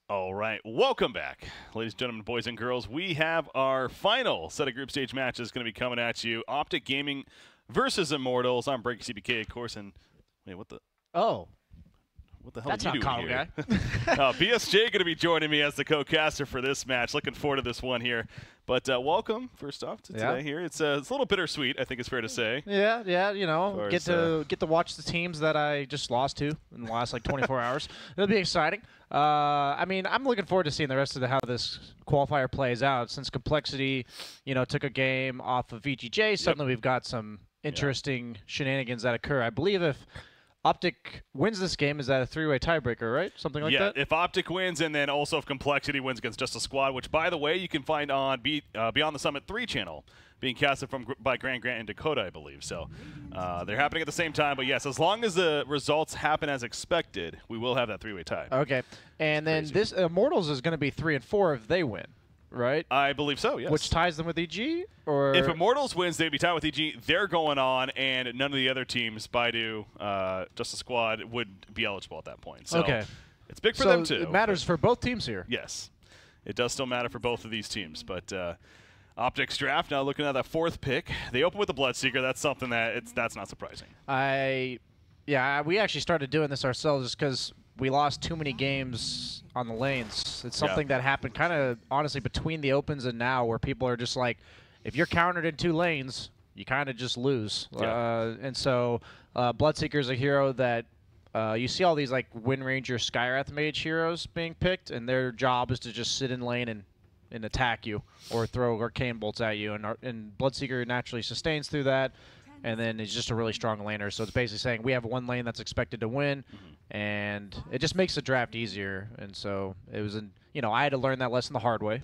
All right, welcome back, ladies and gentlemen, boys and girls. We have our final set of group stage matches going to be coming at you. OpTic Gaming versus Immortals. I'm BreakyCPK, of course, and wait, what the? Oh. What the hell That's are you not doing here? guy. BSJ going to be joining me as the co-caster for this match. Looking forward to this one here. But welcome, first off, to today here. It's a little bittersweet, I think it's fair to say. Yeah, you know, course, get to watch the teams that I just lost to in the last like 24 hours. It'll be exciting. I mean, I'm looking forward to seeing the rest of how this qualifier plays out. Since Complexity, you know, took a game off of VGJ, suddenly we've got some interesting shenanigans that occur. I believe if OpTic wins this game, is that a three-way tiebreaker, right? Something like that? Yeah, if OpTic wins, and then also if Complexity wins against Just a Squad, which, by the way, you can find on Beyond the Summit 3 channel, being casted by Grant and Dakota, I believe. So they're happening at the same time. But, yes, as long as the results happen as expected, we will have that three-way tie. Okay. And then this Immortals is going to be 3 and 4 if they win, right? I believe so, yes. Which ties them with EG? Or if Immortals wins, they'd be tied with EG. They're going on, and none of the other teams, Baidu, Just a Squad, would be eligible at that point. So it's big for them, too. It matters for both teams here. Yes. It does still matter for both of these teams. But OpTic's draft, now looking at that fourth pick. They open with the Bloodseeker. That's something that's not surprising. Yeah, we actually started doing this ourselves just because we lost too many games on the lanes. It's something that happened kind of, honestly, between the opens and now, where people are just like, if you're countered in 2 lanes, you kind of just lose. And so Bloodseeker is a hero that you see all these like Wind Ranger, Skywrath Mage heroes being picked, and their job is to just sit in lane and attack you or throw arcane bolts at you. And Bloodseeker naturally sustains through that, and then is just a really strong laner. So it's basically saying we have one lane that's expected to win, and it just makes the draft easier. And so it was I had to learn that lesson the hard way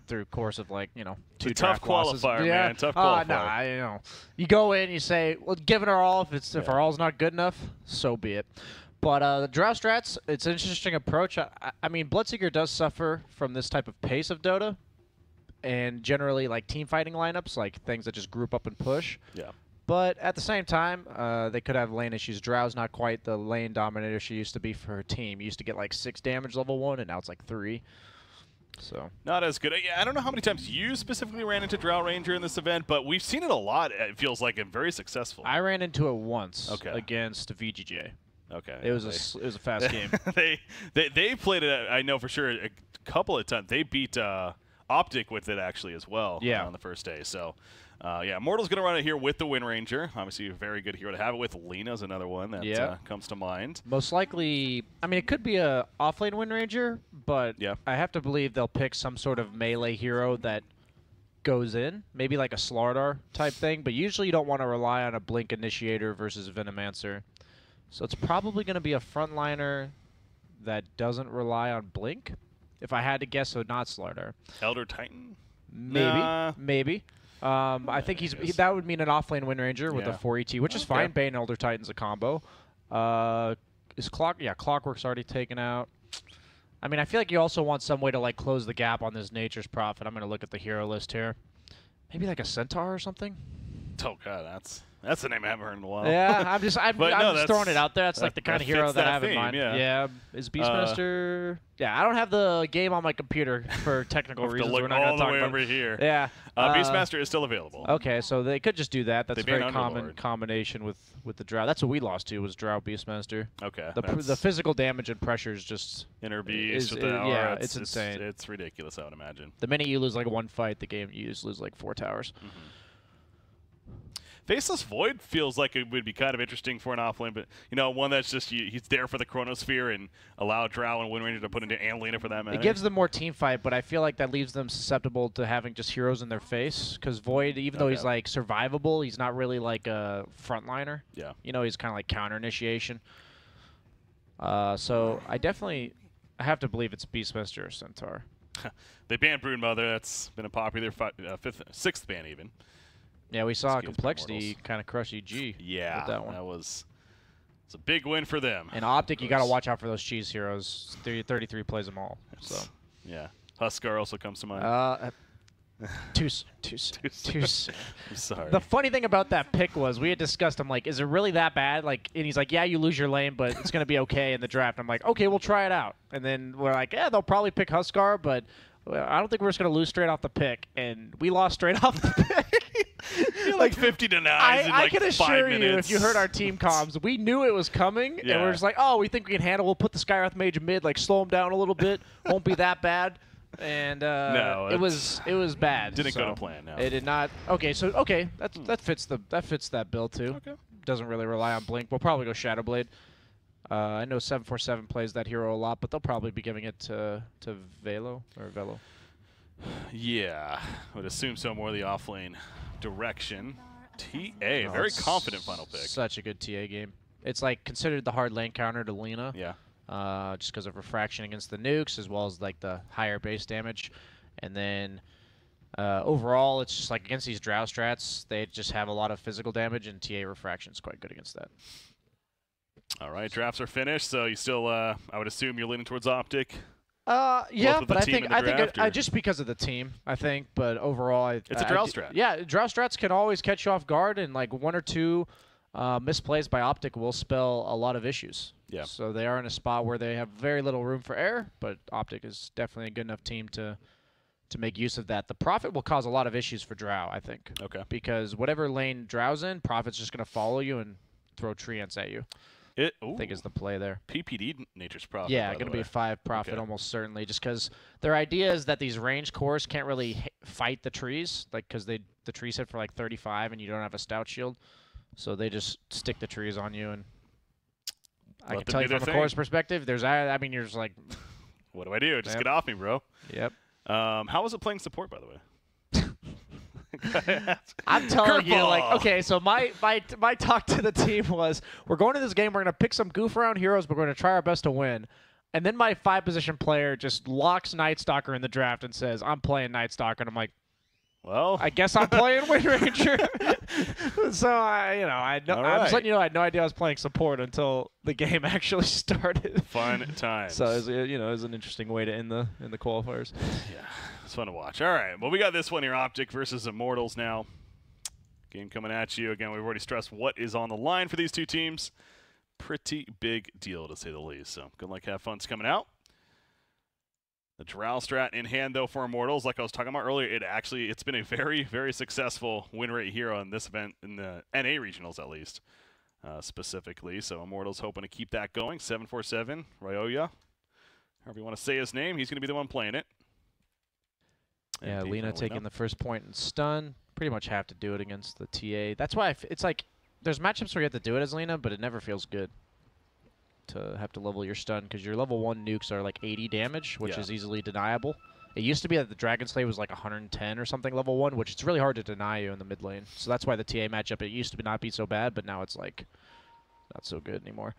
through the course of 2 tough qualifier, man. Tough qualifier. No, you go in, you say, well, give it our all. If our all's not good enough, so be it. But the draw strats, it's an interesting approach. I mean, Bloodseeker does suffer from this type of pace of Dota, and generally like team fighting lineups, like things that just group up and push. Yeah. But at the same time, they could have lane issues. Drow's not quite the lane dominator she used to be for her team. Used to get like 6 damage level 1, and now it's like 3. So not as good. Yeah, I don't know how many times you specifically ran into Drow Ranger in this event, but we've seen it a lot. It feels like, and very successful. I ran into it once against VGJ. Okay. It was a fast game. they played it. I know for sure a couple of times. They beat OpTic with it actually as well. On the first day. So. Immortal's going to run it here with the Wind Ranger. Obviously, a very good hero to have it with. Lena's another one that comes to mind. Most likely, I mean, it could be a offlane Wind Ranger, but I have to believe they'll pick some sort of melee hero that goes in, maybe like a Slardar type thing, but usually you don't want to rely on a Blink Initiator versus Venomancer. So it's probably going to be a frontliner that doesn't rely on Blink. If I had to guess, so not Slardar. Elder Titan? Maybe. I think that would mean an offlane Wind Ranger with a 4 ET, which is fine. Bane Elder Titan's a combo. Is Clockwork's already taken out. I mean, I feel like you also want some way to like close the gap on this Nature's Prophet. I'm going to look at the hero list here. Maybe like a Centaur or something? Oh, God, that's the name I haven't heard in a while. Yeah, I'm just throwing it out there. That's like the kind of hero that I have in mind. Yeah. Is Beastmaster? I don't have the game on my computer for technical reasons. We're not going to talk about over here. Yeah. Beastmaster is still available. Okay, so they could just do that. That's a very common combination with the Drow. That's what we lost to, was Drow Beastmaster. Okay. The physical damage and pressure is just Inner Beast with the aura. It's insane. It's ridiculous, I would imagine. The minute you lose like 1 fight, the game you just lose like 4 towers. Faceless Void feels like it would be kind of interesting for an offlane, but one that's just he's there for the Chronosphere and allow Drow and Wind Ranger to put into Annalena for that matter. It gives them more team fight, but I feel like that leaves them susceptible to having just heroes in their face. Because Void, even though he's like survivable, he's not really like a frontliner. Yeah. He's kind of like counter initiation. So I have to believe it's Beastmaster or Centaur. They banned Broodmother. That's been a popular 6th ban even. Yeah, we saw Complexity kind of crush EG. Yeah, with that one. It's a big win for them. And OpTic, you got to watch out for those cheese heroes. 33 plays them all. So yeah, Huskar also comes to mind. Too soon. I'm sorry. The funny thing about that pick was we had discussed, I'm like, is it really that bad? Like, and he's like, yeah, you lose your lane, but it's going to be okay in the draft. I'm like, okay, we'll try it out. And then we're like, yeah, they'll probably pick Huskar, but I don't think we're just going to lose straight off the pick. And we lost straight off the pick. You're like 50 to 9 in I like can 5 assure minutes. you, if you heard our team comms, we knew it was coming, and we're just like, oh, we think we can handle. We'll put the Skywrath Mage mid, like slow him down a little bit. Won't be that bad. And no, it was bad. Didn't go to plan. No, it did not. Okay, so that fits that build too. Okay. Doesn't really rely on Blink. We'll probably go Shadowblade. I know 747 plays that hero a lot, but they'll probably be giving it to Velo. Yeah, I would assume so. More the offlane direction. TA, No, very confident final pick. Such a good TA game. It's like considered the hard lane counter to Lina. Yeah. Just because of refraction against the nukes, as well as like the higher base damage, and then overall, it's just like against these Drow strats, they just have a lot of physical damage, and TA refraction is quite good against that. All right, drafts are finished, so you still, I would assume you're leaning towards OpTic. Yeah, but I think draft, just because of the team, I think. But overall, it's a Drow strat. Yeah, Drow strats can always catch you off guard, and like 1 or 2 misplays by OpTic will spell a lot of issues. Yeah. So they are in a spot where they have very little room for error, but OpTic is definitely a good enough team to make use of that. The Prophet will cause a lot of issues for Drow, I think. Okay. Because whatever lane Drow's in, Prophet's just going to follow you and throw treants at you. I think is the play there. PPD Nature's Prophet. Yeah, going to be a 5 Prophet almost certainly, just because their idea is that these range cores can't really fight the trees, like because the trees hit for like 35 and you don't have a stout shield, so they just stick the trees on you. And I can tell you from a core's perspective, I mean, you're just like, what do I do? Just get off me, bro. Yep. How was it playing support, by the way? I'm telling you, like, okay, so my talk to the team was, we're going to this game, we're going to pick some goof around heroes, but we're going to try our best to win. And then my 5-position player just locks Night Stalker in the draft and says, I'm playing Night Stalker. And I'm like, well, I guess I'm playing Wind Ranger. So, I'm just letting you know I had no idea I was playing support until the game actually started. Fun times. So, it was an interesting way to end the qualifiers. Yeah. It's fun to watch. All right. Well, we got this one here, OpTic versus Immortals now. Game coming at you. Again, we've already stressed what is on the line for these two teams. Pretty big deal, to say the least. So good luck, have fun's coming out. The Drow strat in hand, though, for Immortals. Like I was talking about earlier, it's been a very, very successful win rate hero in this event, in the NA regionals at least, specifically. So Immortals hoping to keep that going. 747, Ryoya, however you want to say his name, he's going to be the one playing it. Yeah, Lina taking the first point and stun. Pretty much have to do it against the TA. That's why it's like there's matchups where you have to do it as Lina, but it never feels good to have to level your stun because your level 1 nukes are like 80 damage, which is easily deniable. It used to be that the Dragon Slave was like 110 or something level 1, which it's really hard to deny you in the mid lane. So that's why the TA matchup, it used to not be so bad, but now it's like not so good anymore.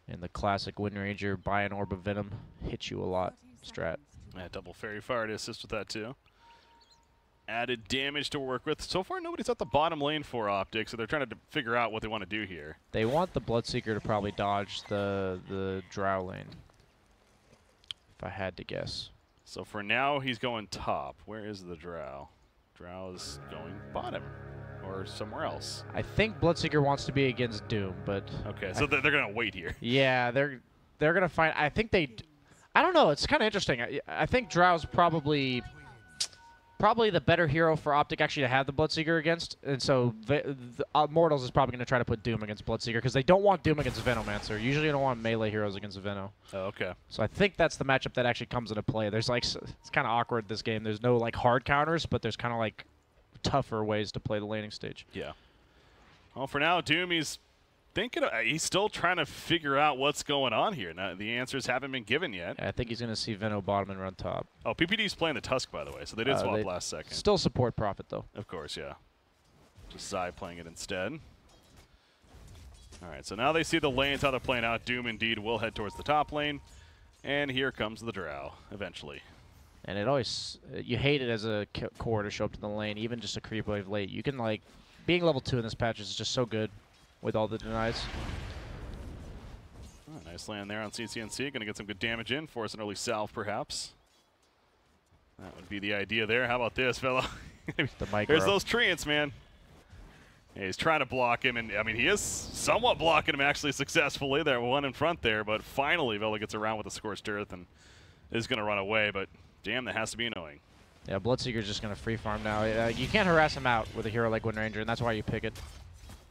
And the classic Wind Ranger buy an Orb of Venom hits you a lot strat. Yeah, double Fairy Fire to assist with that, too. Added damage to work with. So far, nobody's at the bottom lane for OpTic, so they're trying to figure out what they want to do here. They want the Bloodseeker to probably dodge the Drow lane, if I had to guess. So for now, he's going top. Where is the Drow? Drow is going bottom or somewhere else. I think Bloodseeker wants to be against Doom, but... Okay, so they're going to wait here. Yeah, they're going to find... I think they... I don't know. It's kind of interesting. I think Drow's probably the better hero for OpTic actually to have the Bloodseeker against, and so the Immortals is probably going to try to put Doom against Bloodseeker because they don't want Doom against Venomancer. Usually, you don't want melee heroes against Veno. Oh, okay. So I think that's the matchup that actually comes into play. There's like it's kind of awkward this game. There's no like hard counters, but there's kind of like tougher ways to play the laning stage. Yeah. Well, for now, Doom, he's still trying to figure out what's going on here. Now, the answers haven't been given yet. Yeah, I think he's going to see Veno bottom and run top. Oh, PPD's playing the Tusk, by the way, so they did swap last second. Still support Prophet, though. Of course, yeah. Just Zai playing it instead. All right, so now they see the lanes, how they're playing out. Doom, indeed, will head towards the top lane. And here comes the Drow, eventually. And it always, you hate it as a core to show up to the lane, even just a creep wave late. You can, like, being level 2 in this patch is just so good. With all the denies. Oh, nice land there on CCNC. Going to get some good damage in. Force an early salve, perhaps. That would be the idea there. How about this, fella? The micro. There's those treants, man. Yeah, he's trying to block him, and I mean, he is somewhat blocking him actually successfully. There, one in front there, but finally Vela gets around with the scorched earth and is going to run away, but damn, that has to be annoying. Yeah, Bloodseeker's just going to free farm now. You can't harass him out with a hero like Wind Ranger, and that's why you pick it.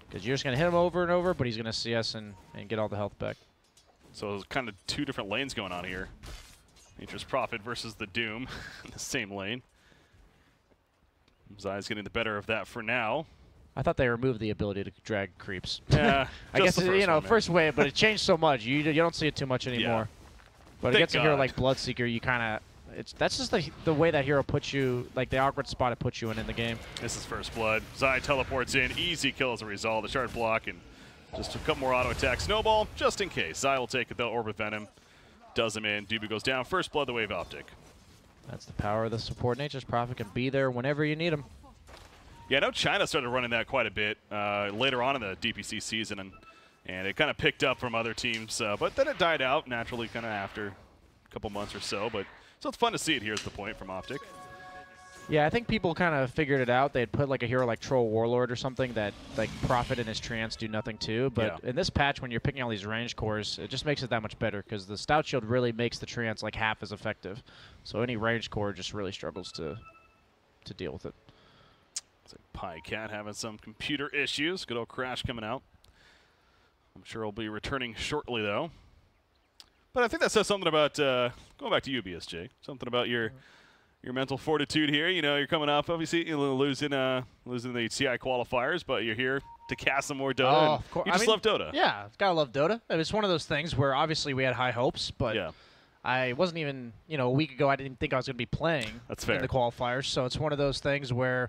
Because you're just going to hit him over and over, but he's going to CS and get all the health back. So there's kind of two different lanes going on here. Nature's Prophet versus the Doom in the same lane. Zai's getting the better of that for now. I thought they removed the ability to drag creeps. Yeah, I guess, you know, first wave, but it changed so much. You don't see it too much anymore. Yeah. But against a hero like Bloodseeker, you kind of, that's just the way that hero puts you, like the awkward spot it puts you in the game. This is first blood. Zai teleports in, easy kill as a result. The shard block and just a couple more auto attacks. Snowball, just in case. Zai will take it though, Orb of Venom. Does him in. Dubu goes down. First blood, the wave OpTic. That's the power of the support. Nature's Prophet can be there whenever you need him. Yeah, I know China started running that quite a bit later on in the DPC season, and it kind of picked up from other teams, but then it died out naturally kind of after a couple months or so. But so it's fun to see it here is the point from OpTic. Yeah, I think people kind of figured it out. They'd put like a hero like Troll Warlord or something that like Prophet and his trance do nothing to. But in this patch, when you're picking all these range cores, it just makes it that much better because the Stout Shield really makes the trance like half as effective. So any range core just really struggles to deal with it. It's like PyCat having some computer issues. Good old Crash coming out. I'm sure he'll be returning shortly, though. But I think that says something about, going back to you, BSJ, something about your mental fortitude here. You know, you're coming off, obviously, you're losing the TI qualifiers, but you're here to cast some more Dota. Oh, and of course. You just love Dota. Yeah, gotta love Dota. It's one of those things where obviously we had high hopes, but yeah. I wasn't even, you know, a week ago I didn't think I was going to be playing in the qualifiers. So it's one of those things where,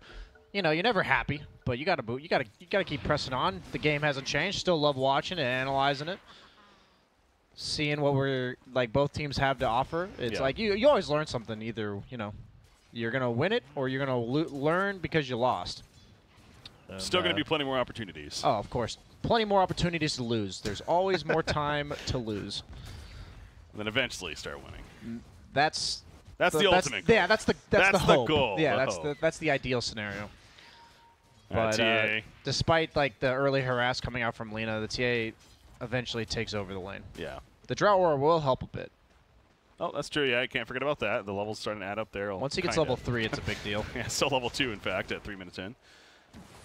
you know, you're never happy, but you got to boot. You got to keep pressing on. The game hasn't changed. Still love watching it, analyzing it, seeing what both teams have to offer. It's like you always learn something. Either, you know, you're going to win it or you're going to learn because you lost. And, still going to be plenty more opportunities. Oh, of course. Plenty more opportunities to lose. There's always more time to lose. And then eventually start winning. That's the ultimate goal. Yeah, that's the hope. Goal. Yeah, that's the ideal scenario. But TA. despite like the early harass coming out from Lina, the TA eventually takes over the lane. Yeah. The Drought Aura will help a bit. Oh, that's true. Yeah, I can't forget about that. The level's starting to add up there. Once he gets level 3, it's a big deal. Yeah, still level 2, in fact, at 3 minutes in.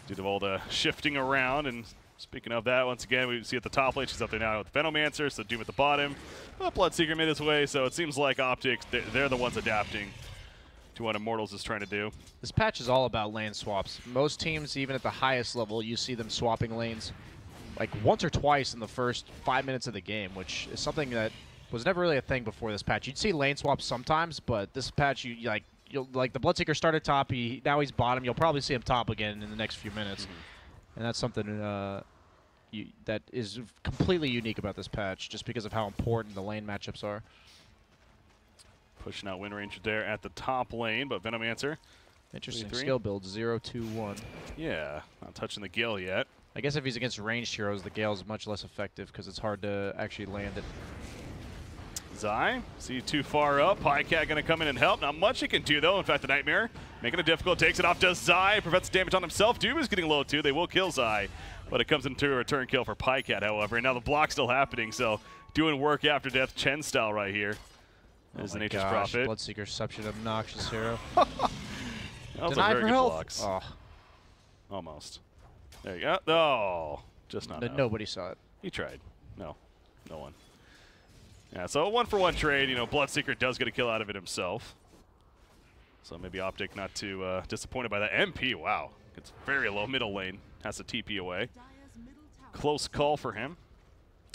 Due to all the shifting around. And speaking of that, once again, we see at the top lane, she's up there now with Venomancer, so Doom at the bottom. But Bloodseeker made his way, so it seems like OpTic, they're the ones adapting to what Immortals is trying to do. This patch is all about lane swaps. Most teams, even at the highest level, you see them swapping lanes like once or twice in the first 5 minutes of the game, which is something that was never really a thing before this patch. You'd see lane swaps sometimes, but this patch, you'll like the Bloodseeker started top, now he's bottom. You'll probably see him top again in the next few minutes, and that's something that is completely unique about this patch, just because of how important the lane matchups are. Pushing out Wind Ranger there at the top lane, but Venomancer. Interesting skill build, 0-2-1. Yeah, not touching the Gale yet. I guess if he's against ranged heroes, the Gale's much less effective because it's hard to actually land it. Zai, see too far up. PyCat going to come in and help. Not much he can do, though. In fact, the Nightmare making it difficult. Takes it off to Zai. Prevents damage on himself. Doom is getting low, too. They will kill Zai. But it comes into a return kill for PyCat, however. And now the block's still happening, so doing work after death Chen style right here. There's the Nature's Prophet. Bloodseeker's such an obnoxious hero. Denied for health. Blocks. Oh. Almost. There you go. Oh, just not enough. Nobody saw it. He tried. No one. Yeah, so a 1-for-1 trade. You know, Bloodseeker does get a kill out of it himself. So maybe OpTic not too disappointed by that. MP, wow. It's very low middle lane. Has to TP away. Close call for him.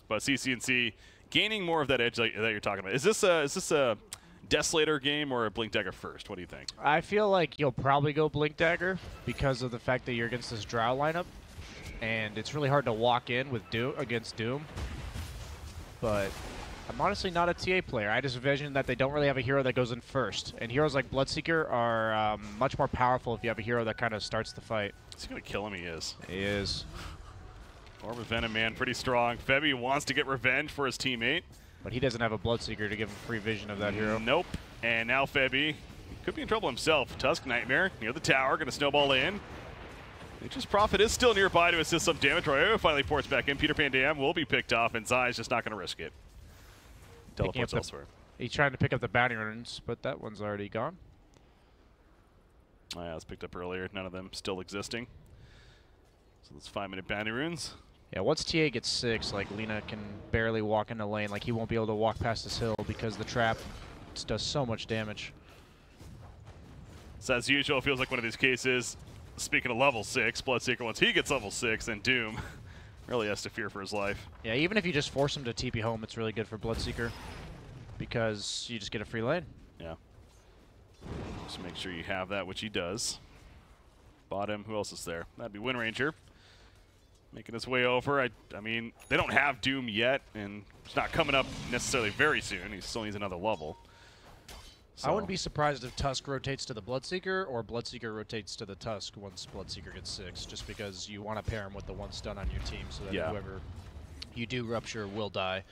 But CCNC gaining more of that edge that you're talking about. Is this a Desolator game or a Blink Dagger first? What do you think? I feel like you'll probably go Blink Dagger because of the fact that you're against this Drow lineup. And it's really hard to walk in with against Doom. But I'm honestly not a TA player. I just envision that they don't really have a hero that goes in first. And heroes like Bloodseeker are much more powerful if you have a hero that kind of starts the fight. Is he going to kill him? He is. He is. Orb of Venom, man, pretty strong. Febby wants to get revenge for his teammate. But he doesn't have a Bloodseeker to give him free vision of that hero. Nope. And now Febby Could be in trouble himself. Tusk Nightmare near the tower, going to snowball in. Nature's Prophet is still nearby to assist some damage. Royo finally ports back in. Peter Pan Dam will be picked off, and Zai's just not going to risk it. Teleports elsewhere. He's trying to pick up the bounty runes, but that one's already gone. Oh, yeah, it was picked up earlier. None of them still existing. So that's 5-minute bounty runes. Yeah, once TA gets 6, like Lina can barely walk in the lane. Like he won't be able to walk past this hill because the trap does so much damage. So as usual, it feels like one of these cases. Speaking of level 6, Bloodseeker, once he gets level 6, then Doom really has to fear for his life. Yeah, even if you just force him to TP home, it's really good for Bloodseeker because you just get a free lane. Yeah. Just make sure you have that, which he does. Bottom, who else is there? That'd be Wind Ranger. Making his way over. I mean, they don't have Doom yet, and it's not coming up necessarily very soon. He still needs another level. So. I wouldn't be surprised if Tusk rotates to the Bloodseeker or Bloodseeker rotates to the Tusk once Bloodseeker gets 6, just because you want to pair him with the one stun on your team so that whoever you do rupture will die.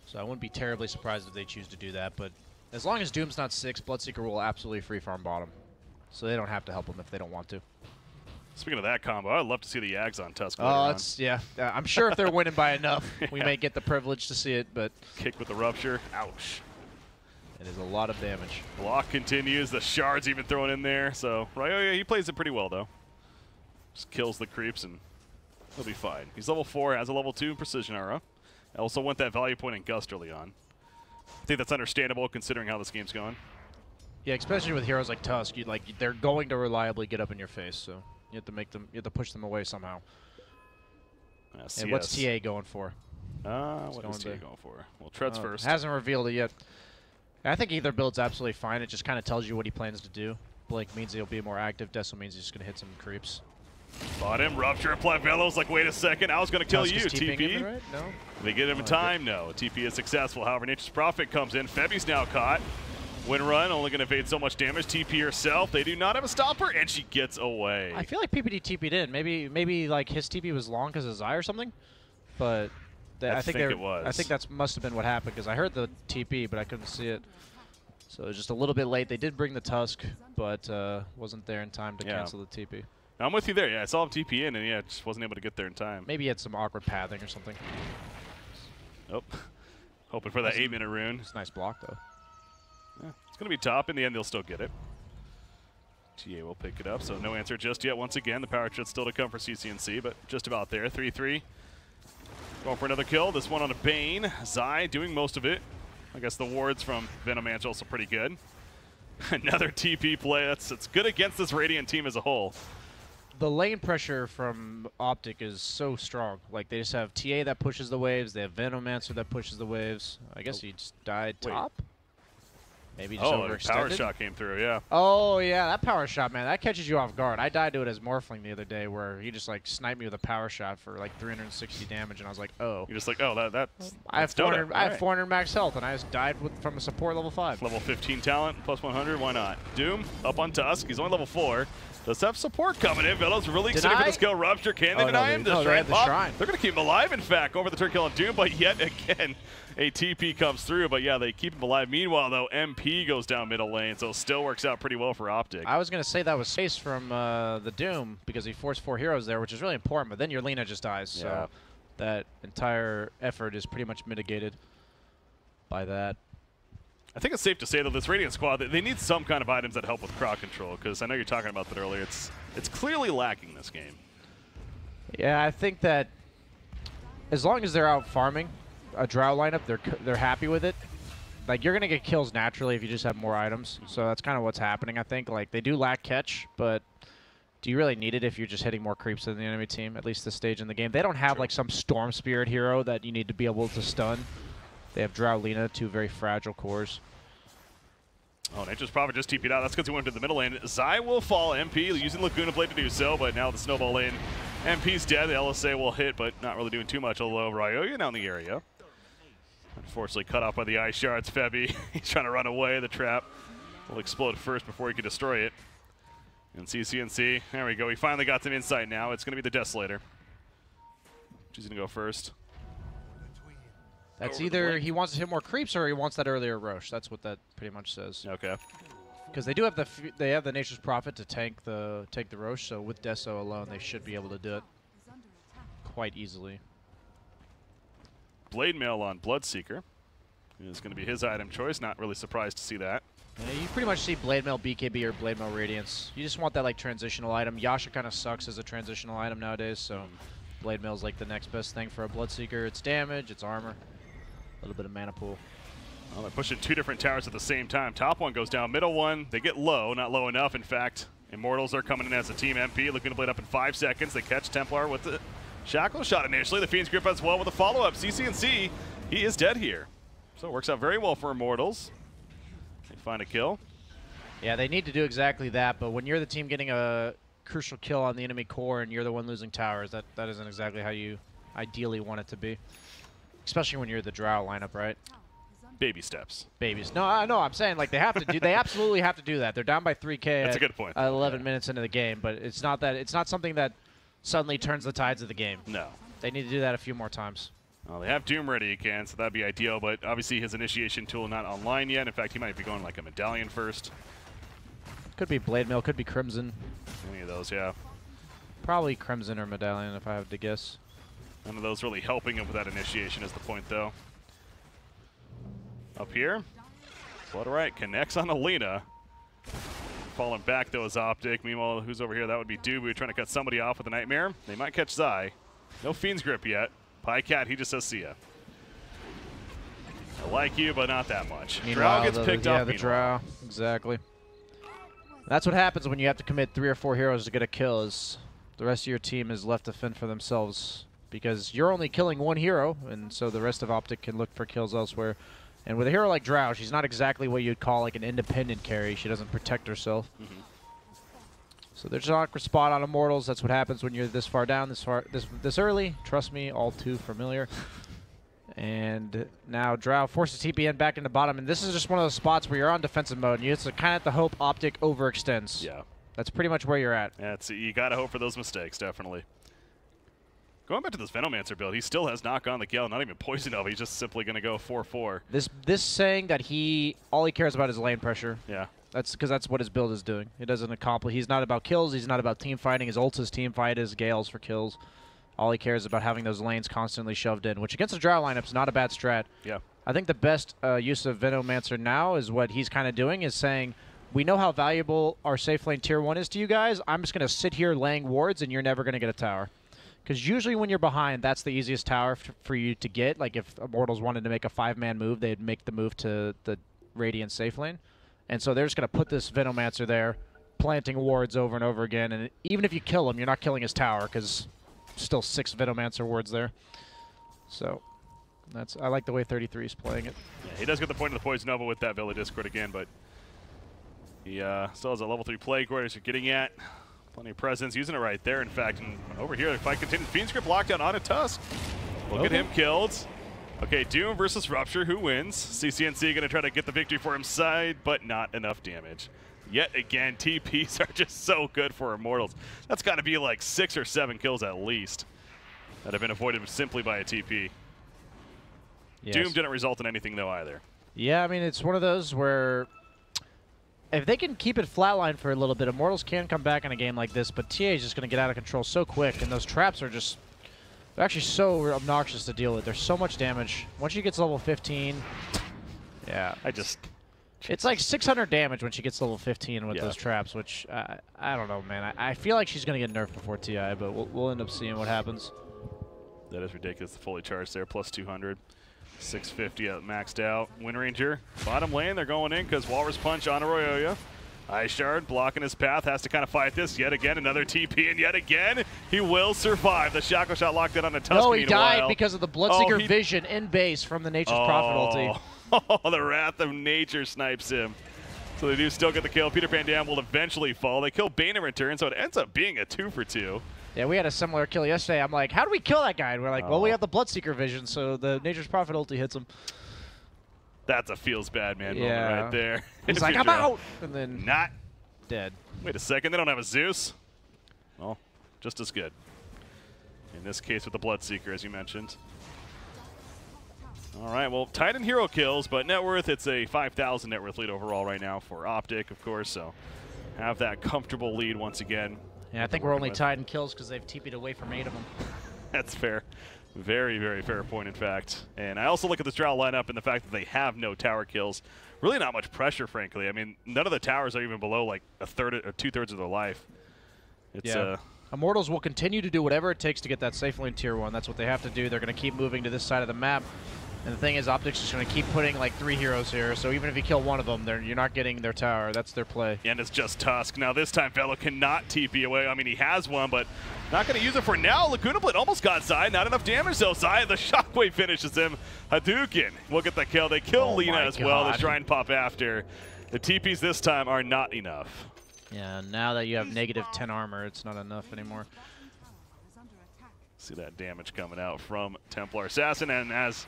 So I wouldn't be terribly surprised if they choose to do that, but as long as Doom's not 6, Bloodseeker will absolutely free farm bottom. So they don't have to help him if they don't want to. Speaking of that combo, I'd love to see the Yags on Tusk. Oh, I'm sure if they're winning by enough, we may get the privilege to see it, but... Kick with the rupture. Ouch. It is a lot of damage. Block continues. The shard's even thrown in there. So, Ryoya, he plays it pretty well, though. Just kills the creeps, and he'll be fine. He's level 4, has a level 2 Precision Aura. I also want that value point in Gust early on. I think that's understandable considering how this game's going. Yeah, especially with heroes like Tusk, they're going to get up in your face, so you have to push them away somehow. And what's TA going for? What is TA going for? Well, Tread's first. Hasn't revealed it yet. I think either build's absolutely fine. It just kind of tells you what he plans to do. Blake means he'll be more active. Deso means he's just going to hit some creeps. Fought him. Rupture. Apply Velos. Like, wait a second. I was going to kill you. TP. Right? No. They get him in time. No. TP is successful. However, Nature's Prophet comes in. Febi's now caught. Wind Run only going to evade so much damage. TP herself. They do not have a stopper, and she gets away. I feel like PPD TP'd in. Maybe like his TP was long because of Zai or something. But I think it was. I think that must have been what happened because I heard the TP, but I couldn't see it. So it was just a little bit late. They did bring the Tusk, but wasn't there in time to cancel the TP. I'm with you there. Yeah, I saw him TP in, and yeah, just wasn't able to get there in time. Maybe he had some awkward pathing or something. Oh, hoping for that 8-minute rune. It's a nice block, though. Yeah, it's going to be top. In the end, they'll still get it. TA will pick it up, so no answer just yet. Once again, the power shot still to come for CCNC, but just about there. 3-3. Going for another kill. This one on a Bane. Zai doing most of it. I guess the wards from Venomancer also pretty good. Another TP play. It's good against this Radiant team as a whole. The lane pressure from OpTic is so strong. Like, they just have TA that pushes the waves. They have Venomancer that pushes the waves. I guess he just died top. Maybe just overextended. Power shot came through, yeah. Oh, yeah, that power shot, man, that catches you off guard. I died to it as Morphling the other day where he just, like, sniped me with a power shot for, like, 360 damage, and I was like, oh. You're just like, oh, that's I have 400 max health, and I just died from a support level 5. Level 15 talent, plus 100, why not? Doom, up on Tusk, he's only level 4. Does have support coming in. Velos really excited for this kill. Rupture, can they deny him? No, they have the shrine. They're going to keep him alive, in fact, over the turn kill on Doom, but yet again, a TP comes through, but yeah, they keep him alive. Meanwhile, though, MP goes down middle lane, so still works out pretty well for OpTic. I was going to say that was space from the Doom because he forced 4 heroes there, which is really important, but then your Lina just dies, so that entire effort is pretty much mitigated by that. I think it's safe to say that this Radiant squad, they need some kind of items that help with crowd control, because I know you're talking about that earlier. It's clearly lacking this game. Yeah, I think that as long as they're out farming a Drow lineup, they're happy with it. Like, you're going to get kills naturally if you just have more items. So that's kind of what's happening, I think. Like, they do lack catch, but do you really need it if you're just hitting more creeps than the enemy team, at least this stage in the game? They don't have, like, some Storm Spirit hero that you need to be able to stun. They have Drow Lina, 2 very fragile cores. Oh, Nature's Prophet just TP'd out. That's because he went to the middle lane. Zai will fall. MP using Laguna Blade to do so, but now the snowball lane. MP's dead. The LSA will hit, but not really doing too much, although Ryoya down the area. Unfortunately cut off by the ice shards. Febi, he's trying to run away. The trap will explode first before he can destroy it. And CCNC, there we go. He finally got some insight now. It's going to be the Desolator. She's going to go first. That's either he wants to hit more creeps or he wants that earlier Roche. That's what that pretty much says. Okay. Because they do have they have the Nature's Prophet to tank the Roche, so with Deso alone, they should be able to do it quite easily. Blade Mail on Bloodseeker is going to be his item choice. Not really surprised to see that. Yeah, you pretty much see Blade Mail BKB or Blade Mail Radiance. You just want that like transitional item. Yasha kind of sucks as a transitional item nowadays, so Blade Mail is like the next best thing for a Bloodseeker. It's damage, it's armor, a little bit of mana pool. Well, they're pushing 2 different towers at the same time. Top one goes down, middle one, they get low, not low enough. In fact, Immortals are coming in as a team MP, looking to blade up in 5 seconds. They catch Templar with the Shackle shot initially. The Fiend's Grip as well with a follow-up. CCNC, he is dead here. So it works out very well for Immortals. They find a kill. Yeah, they need to do exactly that, but when you're the team getting a crucial kill on the enemy core and you're the one losing towers, that isn't exactly how you ideally want it to be. Especially when you're the Drow lineup, right? Baby steps. Babies. No, I'm saying like they have to do. They absolutely have to do that. They're down by 3K. That's a good point. 11 minutes into the game, but it's not that. It's not something that suddenly turns the tides of the game. No. They need to do that a few more times. Well, they have Doom ready again, so that'd be ideal. But obviously his initiation tool not online yet. In fact, he might be going like a medallion first. Could be Blade Mail. Could be Crimson. Any of those, yeah. Probably Crimson or Medallion, if I have to guess. None of those really helping him with that initiation is the point, though. Up here, Blood Right connects on Alina. Falling back, though, is OpTic. Meanwhile, who's over here? That would be Dubu trying to cut somebody off with a Nightmare. They might catch Zai. No Fiend's Grip yet. Pycat, he just says see ya. I like you, but not that much. Drow gets picked up. Yeah, the Drow. Exactly. That's what happens when you have to commit 3 or 4 heroes to get a kill, is the rest of your team is left to fend for themselves. Because you're only killing 1 hero, and so the rest of OpTic can look for kills elsewhere. And with a hero like Drow, she's not exactly what you'd call like an independent carry. She doesn't protect herself. So there's an awkward spot on Immortals. That's what happens when you're this far down, this early. Trust me, all too familiar. And now Drow forces TPN back into bottom, and this is just one of those spots where you're on defensive mode, and you just kind of have to hope OpTic overextends. Yeah. That's pretty much where you're at. Yeah, you gotta hope for those mistakes, definitely. Going back to this Venomancer build, he still has not gone the Gale, not even Poison Elf. He's just simply going to go 4-4. This saying that all he cares about is lane pressure. Yeah. That's because that's what his build is doing. He doesn't accomplish. He's not about kills. He's not about team fighting. His ult is team fight. His Gales for kills. All he cares about having those lanes constantly shoved in, which against the Drow lineup is not a bad strat. Yeah. I think the best use of Venomancer now is what he's kind of doing is saying, we know how valuable our safe lane tier 1 is to you guys. I'm just going to sit here laying wards, and you're never going to get a tower. Because usually when you're behind, that's the easiest tower for you to get. Like if Immortals wanted to make a 5-man move, they'd make the move to the Radiant safe lane. And so they're just going to put this Venomancer there, planting wards over and over again. And even if you kill him, you're not killing his tower because still 6 Venomancer wards there. So I like the way 33 is playing it. Yeah, he does get the point of the Poison Nova with that Villa Discord again, but he still has a level 3 Plague Warriors you're getting at. Plenty of presence, using it right there, in fact. And over here, the fight continues. Fiend's Grip lockdown on a Tusk. We'll get him killed. Okay, Doom versus Rupture. Who wins? CCNC going to try to get the victory for his side, but not enough damage. Yet again, TPs are just so good for Immortals. That's got to be like 6 or 7 kills at least that have been avoided simply by a TP. Yes. Doom didn't result in anything, though, either. Yeah, I mean, it's one of those where if they can keep it flatline for a little bit, Immortals can come back in a game like this, but TA is just going to get out of control so quick, and those traps are just, they're actually so obnoxious to deal with. There's so much damage. Once she gets level 15, yeah. It's like 600 damage when she gets level 15 with those traps, which, I don't know, man. I feel like she's going to get nerfed before TI, but we'll end up seeing what happens. That is ridiculous, the fully charged there, plus 200. 650 maxed out. Wind Ranger, bottom lane, they're going in because Walrus Punch on Arroyo. Ice Shard blocking his path, has to kind of fight this. Yet again, another TP, and yet again, he will survive. The Shackle Shot locked in on a Tusk. No, he died because of the Bloodseeker vision in base from the Nature's Prophet ulti. Oh, the Wrath of Nature snipes him. So they do still get the kill. Peter Pan Dam will eventually fall. They kill Bane in return, so it ends up being a 2-for-2. Yeah, we had a similar kill yesterday. I'm like, how do we kill that guy? And we're like, well, we have the Bloodseeker vision, so the Nature's Prophet ulti hits him. That's a feels bad man moment right there. He's like, I'm out! And then not dead. Wait a second, they don't have a Zeus? Well, just as good. In this case with the Bloodseeker, as you mentioned. All right, well, tight in hero kills, but net worth, it's a 5,000 net worth lead overall right now for OpTic, of course, so have that comfortable lead once again. Yeah, I think we're only tied in kills because they've TP'd away from 8 of them. That's fair. Very, very fair point, in fact. And I also look at this Drow lineup and the fact that they have no tower kills. Really not much pressure, frankly. I mean, none of the towers are even below like a third or 2/3 of their life. It's Immortals will continue to do whatever it takes to get that safe lane tier 1. That's what they have to do. They're going to keep moving to this side of the map. And the thing is, OpTic's just going to keep putting like 3 heroes here. So even if you kill one of them, you're not getting their tower. That's their play. And it's just Tusk. Now this time, Velo cannot TP away. I mean, he has one, but not going to use it for now. Laguna Blade almost got Zai. Not enough damage, though. Zai, the shockwave finishes him. Hadouken will get the kill. They kill Lina as well. The Shrine pop after. The TPs this time are not enough. Yeah, now that you have negative 10 armor, it's not enough anymore. See that damage coming out from Templar Assassin, and as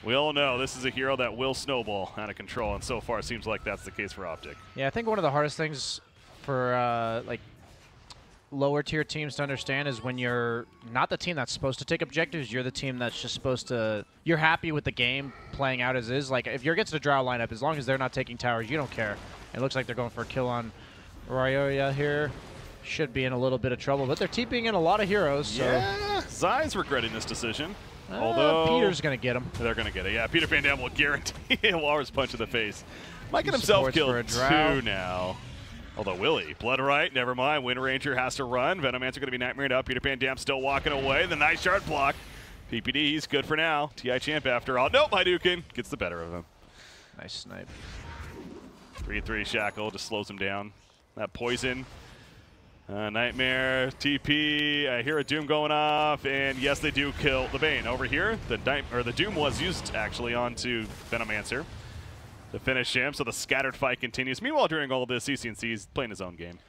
we all know, this is a hero that will snowball out of control, and so far it seems like that's the case for OpTic. Yeah, I think one of the hardest things for like lower tier teams to understand is when you're not the team that's supposed to take objectives, you're the team that's just supposed to, you're happy with the game playing out as is. Like if you're against a Drow lineup, as long as they're not taking towers, you don't care. It looks like they're going for a kill on Ryoya here. Should be in a little bit of trouble, but they're TPing in a lot of heroes. So. Yeah, Zai's regretting this decision. Although Peter's going to get him. They're going to get it. Yeah, Peter Van Dam will guarantee a Walrus punch in the face. Might get himself killed too now. Although Willie, Blood Right, never mind. Wind Ranger has to run. Venomancer going to be nightmared up. Peter Van Dam still walking away. The nice shard block. PPD, he's good for now. TI champ after all. Nope, Hadouken gets the better of him. Nice snipe. 3-3 Shackle just slows him down. That poison. Nightmare, TP, I hear a Doom going off, and yes, they do kill the Bane. Over here, the Doom was used actually onto Venomancer to finish him, so the scattered fight continues. Meanwhile, during all of this, CCNC is playing his own game.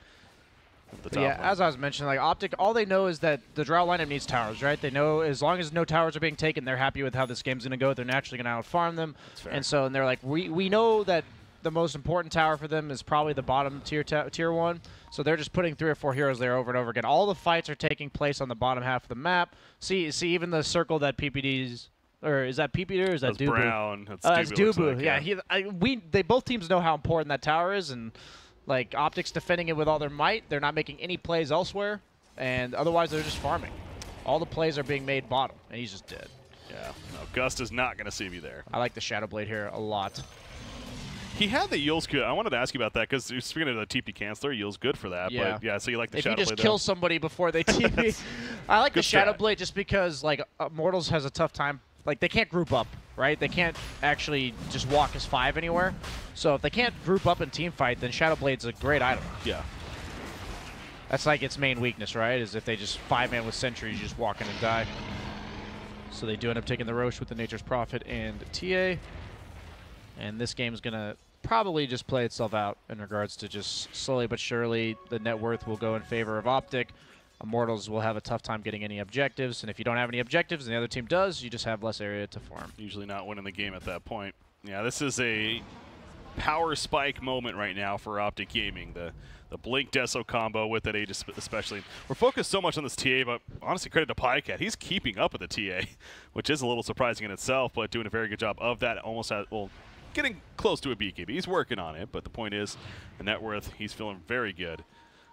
Yeah, as I was mentioning, like OpTic, all they know is that the Drow lineup needs towers, right? They know as long as no towers are being taken, they're happy with how this game's going to go. They're naturally going to out-farm them. And they're like, we know that the most important tower for them is probably the bottom tier 1. So they're just putting 3 or 4 heroes there over and over again. All the fights are taking place on the bottom half of the map. See even the circle that PPD's, or is that PPD or is that Dubu? Brown. That's Dubu. Like, yeah. They both teams know how important that tower is, and like OpTic's defending it with all their might. They're not making any plays elsewhere, and otherwise they're just farming. All the plays are being made bottom, and he's just dead. Yeah. No, Gust is not going to save you there. I like the Shadow Blade here a lot. He had the Yul's good. I wanted to ask you about that because speaking of the TP canceller, Yul's good for that. Yeah. But yeah, so you like the Shadow Blade. If you just kill somebody before they TP. I like the Shadow Blade just because like Immortals has a tough time. Like they can't group up, right? They can't actually just walk as 5 anywhere. So if they can't group up and team fight, then Shadow Blade's a great item. Yeah. That's like its main weakness, right? Is if they just 5-man with sentries, just walk in and die. So they do end up taking the Roche with the Nature's Prophet and TA. And this game is going to probably just play itself out in regards to just slowly but surely the net worth will go in favor of OpTic. Immortals will have a tough time getting any objectives. And if you don't have any objectives and the other team does, you just have less area to farm. Usually not winning the game at that point. Yeah, this is a power spike moment right now for OpTic Gaming. The Blink Deso combo with that age especially. We're focused so much on this TA, but honestly, credit to Pycat. He's keeping up with the TA, which is a little surprising in itself, but doing a very good job of that. Almost getting close to a BKB. He's working on it, but the point is, the net worth, he's feeling very good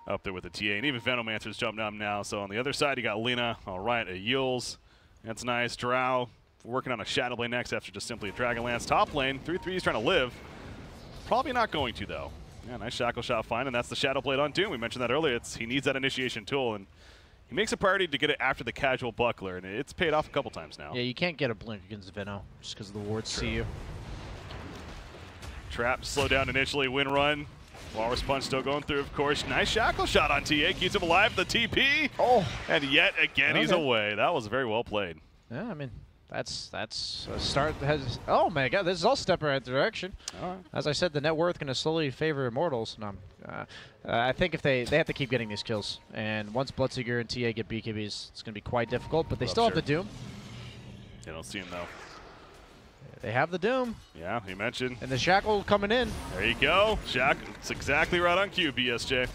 up there with the TA. And even Venomancer's jumping up now. So on the other side, you got Lina. All right, a Yules. That's nice. Drow working on a Shadow Blade next after just simply a Dragonlance. Top lane, 3-3 is trying to live. Probably not going to, though. Yeah, nice Shackle Shot find, and that's the Shadow Blade on Doom. We mentioned that earlier. He needs that initiation tool, and he makes a priority to get it after the casual buckler, and it's paid off a couple times now. Yeah, you can't get a blink against Veno just because the wards see you. Trap, slow down initially, win run. Walrus Punch still going through, of course. Nice Shackle Shot on TA, keeps him alive, the TP. Oh. And yet again, he's away. That was very well played. Yeah, I mean, that's a start. Oh my God, this is all step in the right direction. All right. As I said, the net worth going to slowly favor Immortals. No, I think if they have to keep getting these kills, and once Bloodseeker and TA get BKBs, it's going to be quite difficult. But they still have the Doom. They don't see him though. They have the Doom. Yeah, you mentioned. And the Shackle coming in. There you go. Shackle. It's exactly right on cue, BSJ.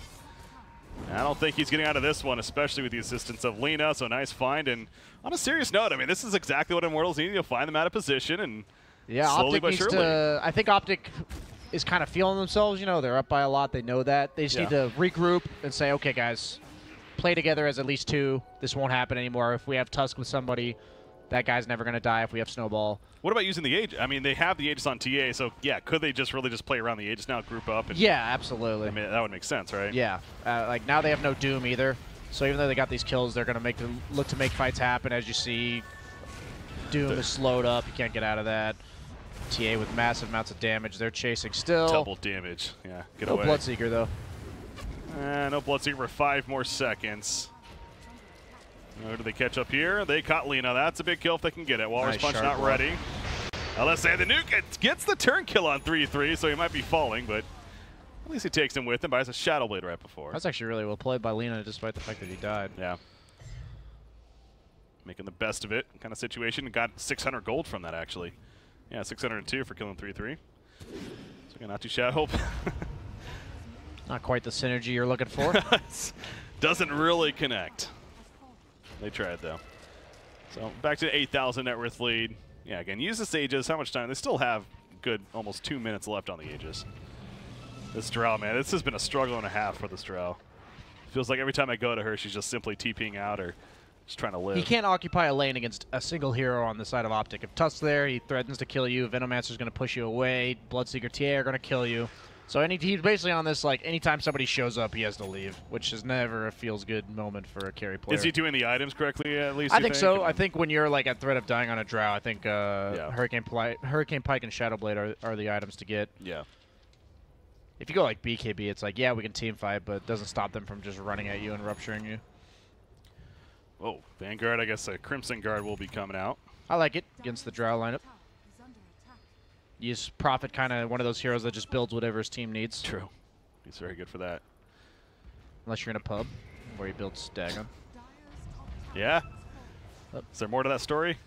I don't think he's getting out of this one, especially with the assistance of Lena. So nice find. And on a serious note, I mean, this is exactly what Immortals need. You'll find them out of position and slowly OpTic but needs surely. to. I think OpTic is kind of feeling themselves. You know, they're up by a lot. They know that. They just need to regroup and say, okay, guys, play together as at least two. This won't happen anymore. If we have Tusk with somebody, that guy's never going to die if we have Snowball. What about using the Aegis? I mean, they have the Aegis on TA, so yeah, could they just really just play around the Aegis now, group up? And, yeah, absolutely. I mean, that would make sense, right? Yeah. Like, now they have no Doom either. So even though they got these kills, they're going to look to make fights happen. As you see, Doom is slowed up. You can't get out of that. TA with massive amounts of damage. They're chasing still. Double damage. Yeah, get no away. No Bloodseeker, though. No Bloodseeker for 5 more seconds. Where do they catch up here? They caught Lena. That's a big kill if they can get it. Walrus Punch not ready. Let's say the nuke gets the turn kill on 3-3, so he might be falling, but at least he takes him with him. Buys a Shadow Blade right before. That's actually really well played by Lena, despite the fact that he died. Yeah. Making the best of it kind of situation. Got 600 gold from that, actually. Yeah, 602 for killing 3-3. So again, not too shallow. Not quite the synergy you're looking for. Doesn't really connect. They tried, though. So back to 8,000 net worth lead. Yeah, again, use this Aegis. How much time? They still have good almost 2 minutes left on the Aegis. This Drow, man, this has been a struggle and a half for this Drow. Feels like every time I go to her, she's just simply TPing out or just trying to live. He can't occupy a lane against a single hero on the side of OpTic. If Tusk's there, he threatens to kill you. Venomancer's going to push you away. Bloodseeker, TA are going to kill you. So he's basically on this, like, anytime somebody shows up, he has to leave, which is never a feels-good moment for a carry player. Is he doing the items correctly, at least, I think so. I think when you're, like, at threat of dying on a Drow, I think Hurricane Pike and Shadow Blade are the items to get. Yeah. If you go like BKB, it's like, yeah, we can team fight, but it doesn't stop them from just running at you and rupturing you. Oh, Vanguard, I guess a Crimson Guard will be coming out. I like it against the Drow lineup. Use Prophet, kind of one of those heroes that just builds whatever his team needs. True. He's very good for that. Unless you're in a pub where he builds Dagon. Yeah? Is there more to that story?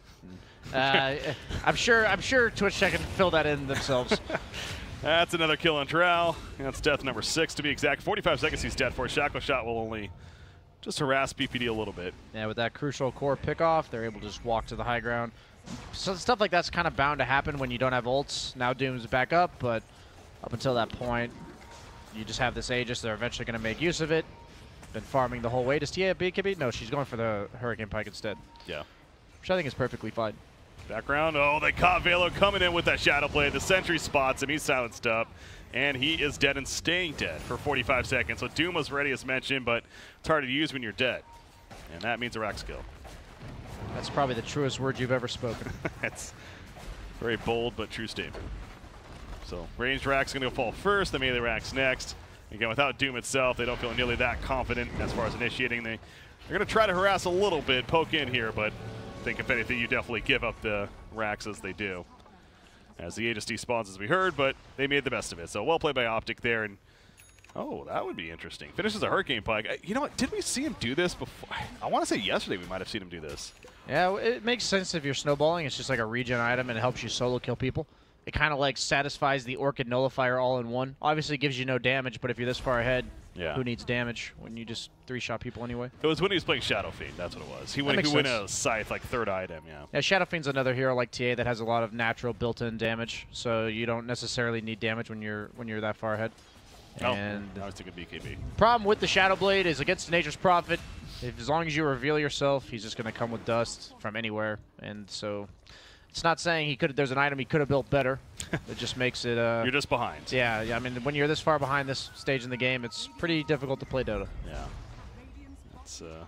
I'm sure Twitch Tech can fill that in themselves. That's another kill on Drow. That's death number 6 to be exact. 45 seconds he's dead for. Shackle Shot will only just harass BPD a little bit. Yeah, with that crucial core pickoff, they're able to just walk to the high ground. So stuff like that's kind of bound to happen when you don't have ults. Now Doom's back up, but up until that point, you just have this Aegis. They're eventually going to make use of it. Been farming the whole way. Does Tia BKB? No, she's going for the Hurricane Pike instead. Yeah. Which I think is perfectly fine. Background. Oh, they caught Velo coming in with that Shadow Blade. The Sentry spots him. He's silenced up. And he is dead and staying dead for 45 seconds. So Doom was ready as mentioned, but it's hard to use when you're dead. And that means a rack skill. That's probably the truest word you've ever spoken. That's very bold but true statement. So ranged rack's going to fall first, the melee rack's next. Again, without Doom itself, they don't feel nearly that confident as far as initiating. They're going to try to harass a little bit, poke in here, but I think if anything, you definitely give up the racks as they do. As the Aegis despawns, as we heard, but they made the best of it. So well played by OpTic there. And oh, that would be interesting. Finishes a Hurricane Pike. You know what? Did we see him do this before? I want to say yesterday we might have seen him do this. Yeah, it makes sense if you're snowballing. It's just like a regen item and it helps you solo kill people. It kind of like satisfies the Orchid Nullifier all in one. Obviously it gives you no damage, but if you're this far ahead, who needs damage when you just 3-shot people anyway? It was when he was playing Shadow Fiend, that's what it was. He went a Scythe, like third item, Yeah, Shadow Fiend's another hero like TA that has a lot of natural built-in damage, so you don't necessarily need damage when you're that far ahead. And I was thinking BKB. Problem with the Shadow Blade is against Nature's Prophet, as long as you reveal yourself, he's just going to come with dust from anywhere. And so it's not saying there's an item he could have built better. It just makes it... you're just behind. Yeah, I mean, when you're this far behind this stage in the game, it's pretty difficult to play Dota. Yeah. That's a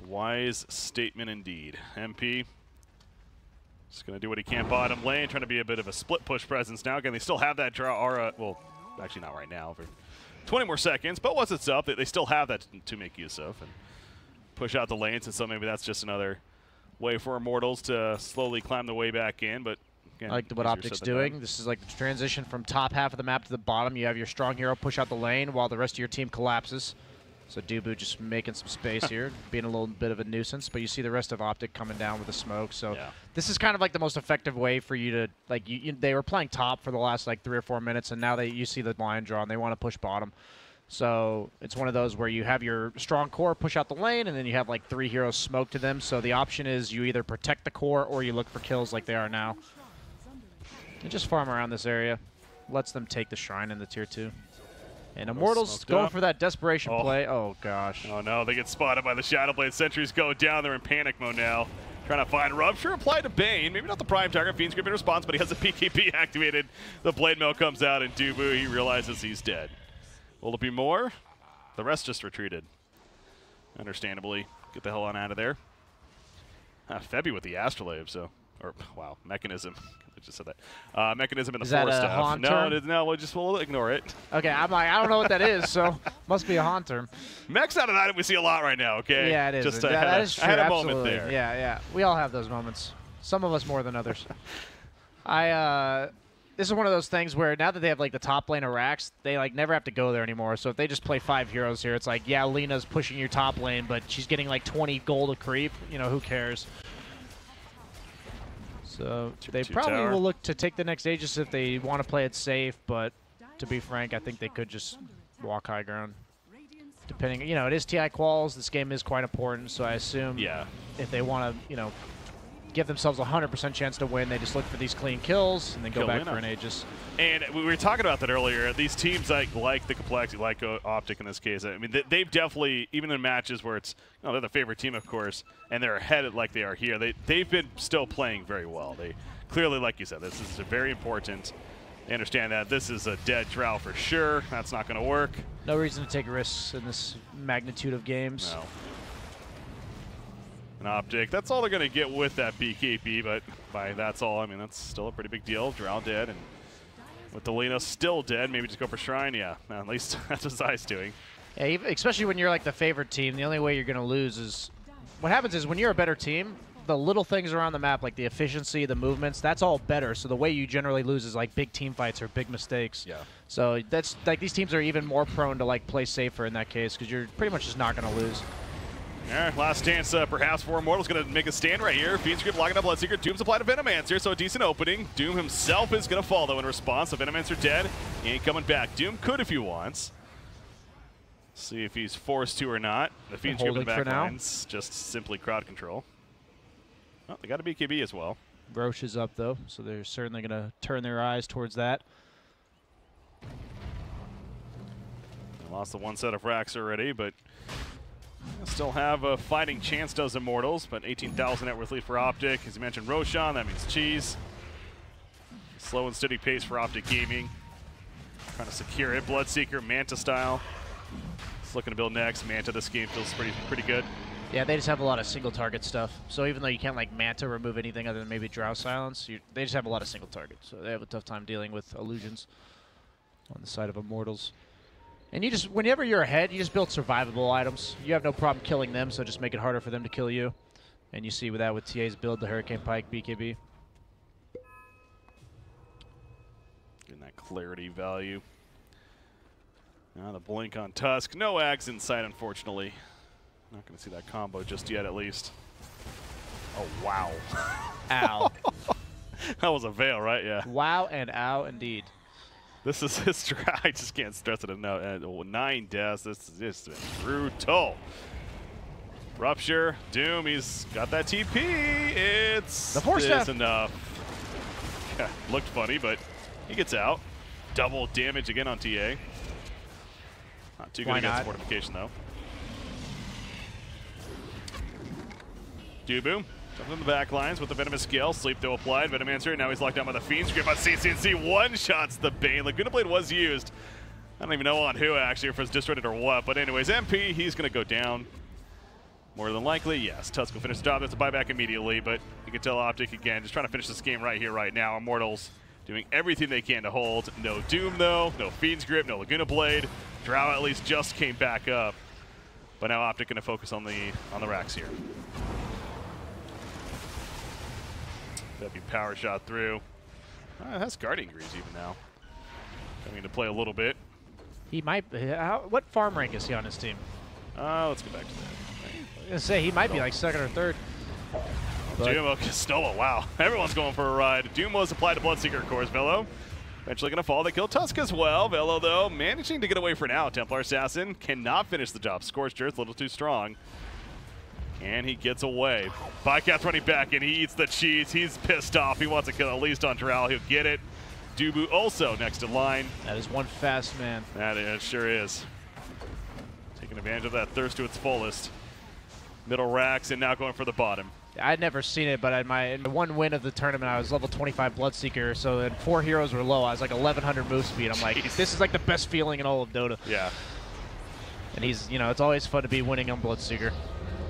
wise statement indeed. MP just going to do what he can bottom lane, trying to be a bit of a split push presence now. Again, they still have that draw aura. Well, actually not right now. For 20 more seconds, but once it's up, they still have that to make use of and push out the lanes, and so maybe that's just another way for Immortals to slowly climb the way back in. But again, I like what OpTic's doing. This is like the transition from top half of the map to the bottom. You have your strong hero push out the lane while the rest of your team collapses. So Dubu just making some space here, being a little bit of a nuisance, but you see the rest of OpTic coming down with the smoke. So this is kind of like the most effective way for you to, like, they were playing top for the last like 3 or 4 minutes, and now you see the line draw, and they want to push bottom. So it's one of those where you have your strong core push out the lane, and then you have like 3 heroes smoke to them. So the option is you either protect the core or you look for kills like they are now. And just farm around this area. Lets them take the shrine in the tier 2. And Immortals going for that desperation play. Oh, gosh. Oh, no. They get spotted by the Shadowblade. Sentries go down. They're in panic mode now. Trying to find Rupture. Applied to Bane. Maybe not the prime target. Fiend's Grip in response, but he has a PKP activated. The Blade Mail comes out, and Dubu, he realizes he's dead. Will it be more? The rest just retreated. Understandably. Get the hell on out of there. Febby with the Astrolabe, so. Or, wow, Mechanism. I just said that. Mechanism in the forest stuff. No, we'll ignore it. Okay, I'm like, I don't know what that is, so must be a haunt term. Mech's out of that we see a lot right now, okay? Yeah, it is. Just that is true, I had a absolutely. moment there. Yeah, yeah. We all have those moments. Some of us more than others. This is one of those things where now that they have like the top lane of Rax, they like never have to go there anymore. So if they just play 5 heroes here, it's like, yeah, Lena's pushing your top lane, but she's getting like 20 gold a creep. You know, who cares? So they probably will look to take the next Aegis if they want to play it safe, but to be frank, I think they could just walk high ground. Depending, you know, it is TI quals. This game is quite important, so I assume if they want to, you know, give themselves a 100% chance to win, they just look for these clean kills and then go back for an Aegis. And we were talking about that earlier. These teams like the Complexity, like OpTic in this case, I mean, they've definitely, even in matches where it's, you know, they're the favorite team, of course, and they're ahead like they are here, they've been still playing very well. They clearly, like you said, this is very important. They understand that this is a dead Drow for sure. That's not going to work. No reason to take risks in this magnitude of games. No. An OpTic, that's all they're going to get with that BKB, but by that's all, I mean, that's still a pretty big deal. Drow dead, and with Delena still dead, maybe just go for Shrine. Yeah, at least that's what Zai's doing. Yeah, especially when you're like the favorite team, the only way you're going to lose is, what happens is when you're a better team, the little things around the map, like the efficiency, the movements, that's all better. So the way you generally lose is like big team fights or big mistakes. Yeah. So that's like these teams are even more prone to like play safer in that case because you're pretty much just not going to lose. All right, last chance perhaps for Immortals, going to make a stand right here. Fiend's Grip locking up Bloodseeker. Doom's applied to Venomancer, so a decent opening. Doom himself is going to fall, though, in response. So Venomancer dead. He ain't coming back. Doom could if he wants. See if he's forced to or not. The Fiend's Grip in the back lines, just simply crowd control. Oh, they got a BKB as well. Roche is up, though, so they're certainly going to turn their eyes towards that. They lost the one set of racks already, but still have a fighting chance, does Immortals, but 18,000 net worth lead for OpTic. As you mentioned, Roshan, that means cheese. Slow and steady pace for OpTic Gaming. Trying to secure it. Bloodseeker, Manta style. Just looking to build next. Manta this game feels pretty good. Yeah, they just have a lot of single target stuff. So even though you can't like Manta remove anything other than maybe Drow Silence, they just have a lot of single targets. So they have a tough time dealing with illusions on the side of Immortals. And you just, whenever you're ahead, you just build survivable items. You have no problem killing them, so just make it harder for them to kill you. And you see with that with TA's build, the Hurricane Pike, BKB. Getting that clarity value. Now the blink on Tusk. No Ags in sight, unfortunately. Not going to see that combo just yet, at least. Oh, wow. Ow. That was a veil, right? Yeah. Wow and ow, indeed. This is history. I just can't stress it enough. 9 deaths. This is just brutal. Rupture. Doom. He's got that TP. It's the force staff. Enough. Yeah, looked funny, but he gets out. Double damage again on TA. Not too good against fortification, though. Dubu. Jumping in the back lines with the Venomous Scale. Sleep, though, applied. Venomancer, now he's locked down by the Fiend's Grip on CCNC. One-shots the Bane. Laguna Blade was used. I don't even know on who, actually, if it's distorted or what. But anyways, MP, he's going to go down. More than likely, yes. Tusk will finish the job. That's a buyback immediately. But you can tell OpTic, again, just trying to finish this game right here, right now. Immortals doing everything they can to hold. No Doom, though. No Fiend's Grip. No Laguna Blade. Drow at least just came back up. But now OpTic going to focus on the racks here. That'd be power shot through. That's Guardian Greaves even now. Coming into play a little bit. He might. What farm rank is he on his team? Let's go back to that. I was gonna say he might be like second or third. Doom, Castola, wow. Everyone's going for a ride. Doom was applied to Bloodseeker, of course, Velo. Eventually going to fall. They kill Tusk as well. Velo, though, managing to get away for now. Templar Assassin cannot finish the job. Scorched Earth, a little too strong. And he gets away. Bycat's running back, and he eats the cheese. He's pissed off. He wants to kill at least on Doral. He'll get it. Dubu also next in line. That is one fast man. That it sure is. Taking advantage of that thirst to its fullest. Middle racks, and now going for the bottom. I'd never seen it, but in my one win of the tournament, I was level 25 Bloodseeker, so then 4 heroes were low. I was like 1100 move speed. I'm like, this is like the best feeling in all of Dota. Yeah. And he's, you know, it's always fun to be winning on Bloodseeker.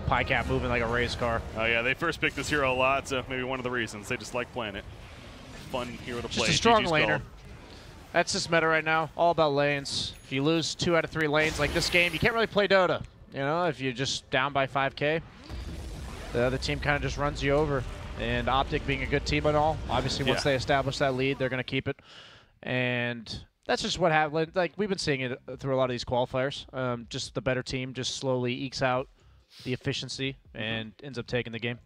Pycat moving like a race car. Oh yeah, they first picked this hero a lot, so maybe one of the reasons. They just like playing it. Fun hero to play. Just a strong GG's laner. called. That's just meta right now. All about lanes. If you lose 2 out of 3 lanes like this game, you can't really play Dota. You know, if you're just down by 5K, the other team kind of just runs you over. And OpTic being a good team and all, obviously once they establish that lead, they're going to keep it. And that's just what happened. Like, we've been seeing it through a lot of these qualifiers. Just the better team just slowly ekes out the efficiency and ends up taking the game.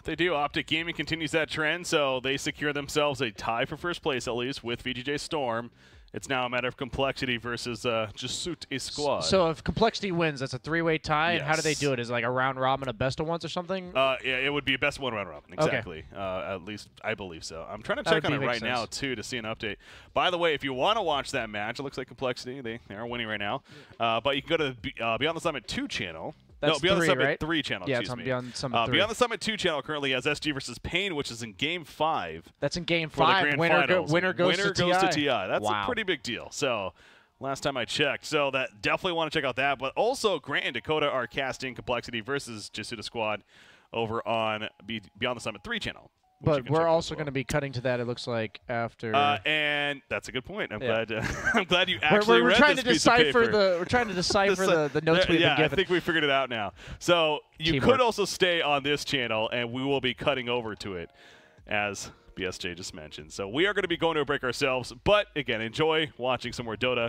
They do. OpTic Gaming continues that trend, so they secure themselves a tie for first place, at least, with VGJ Storm. It's now a matter of complexity versus just suit a squad. So if complexity wins, that's a 3-way tie, Yes. and how do they do it? Is it like a round robin, a best of ones or something? Yeah, it would be a best one round robin, exactly. Okay. At least I believe so. I'm trying to check on it right now, too, to see an update. By the way, if you want to watch that match, it looks like complexity. They are winning right now. But you can go to the Beyond the Summit 2 channel. That's no, Beyond the Summit right? 3 channel, yeah, excuse me. Beyond Summit 3. Beyond the Summit 2 channel currently has SG versus Pain, which is in Game 5. That's in Game for the 5. grand Winner finals. winner goes to TI. That's wow. a pretty big deal. So last time I checked. So that definitely want to check out that. But also Grant and Dakota are casting Complexity versus Jasuda Squad over on Beyond the Summit 3 channel. But we're also going to be cutting to that, it looks like, after. And that's a good point. I'm glad. I'm glad you actually we're read trying this to piece of decipher paper. We're trying to decipher the notes we've been given. I think we figured it out now. So you could also stay on this channel, and we will be cutting over to it, as BSJ just mentioned. So we are going to be going to a break ourselves. But again, enjoy watching some more Dota.